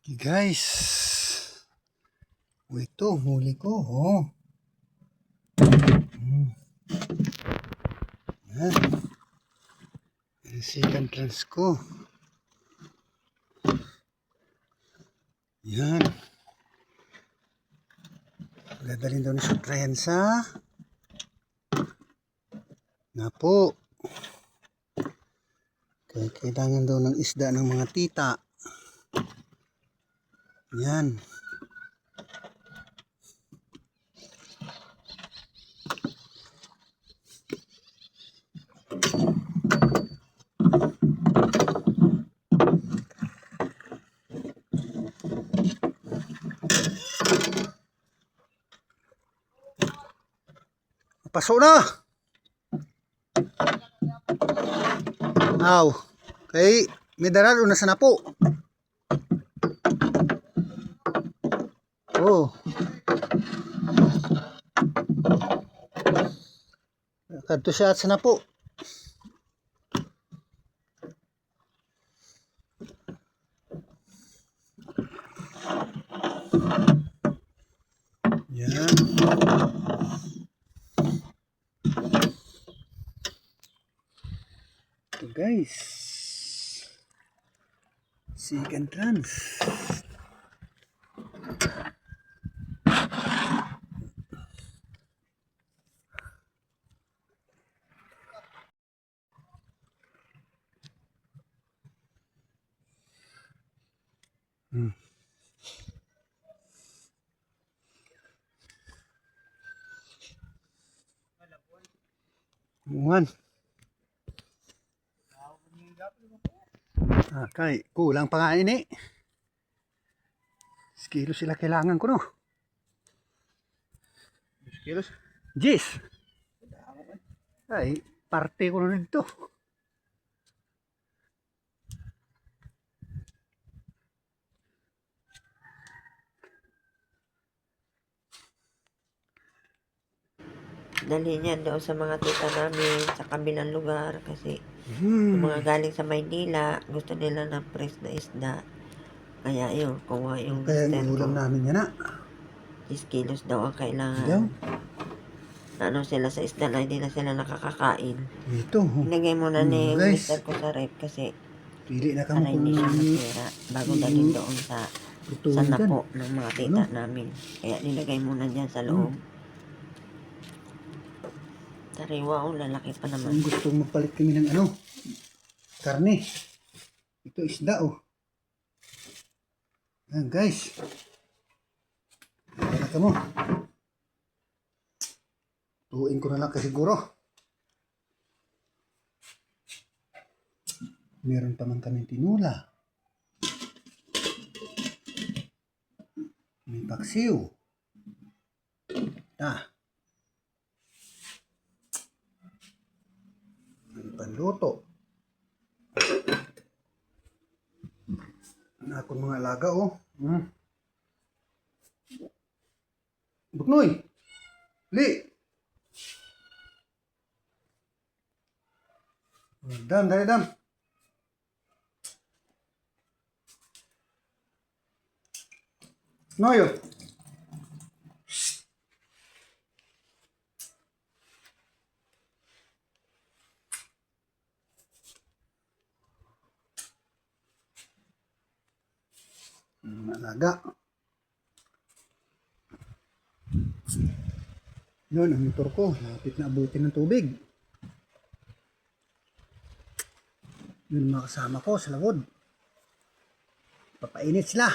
Okay, guys. Ito, huli ko. Oh. Yan. Yung second trans ko. Yan. Dadalhin daw ni Sutrayan sa Napo. Kaya kailangan daw ng isda ng mga tita. Yan. Pasok na! Aw, kay may daral una sa Napo. Oh. Kadto siya sa Napo. Yan. Ito guys. Second trans. One. Kay kulang pa nga ini. Kilos sila kailangan ko no. Kilos? Yes. Ay, parte ko na dito. Dalhin yan daw sa mga tita namin sa kabilang lugar kasi yung mga galing sa Maynila gusto nila ng fresh na isda. Kaya yun, kuha yung Kaya mister ang ulam ko. namin yan na. 10 kilos daw ang kailangan. Daw. Ano sila sa isda na hindi na sila nakakakain. Ito. Ilagay muna ni guys. mister ko sa rep kasi Pili na kamo para hindi siya masira bago dalhin doon sa Napo ng mga tita namin. Kaya nilagay muna dyan sa loob. Sariwa o lalaki pa naman. Kung gusto magpalit kami ng ano, karne. Ito isda oh. Ayan guys. Kaya mo. Tuuin ko na lang kasi siguro. Meron pa man kaming tinula. May paksiw. May panluto. Ang akong mga alaga oh. Buknoy! Li! Dam, dali dam. Noyo. Alaga. Yun, ang motor ko. Lapit na abutin ng tubig. Yun mga kasama ko sa lawod. Papainit sila.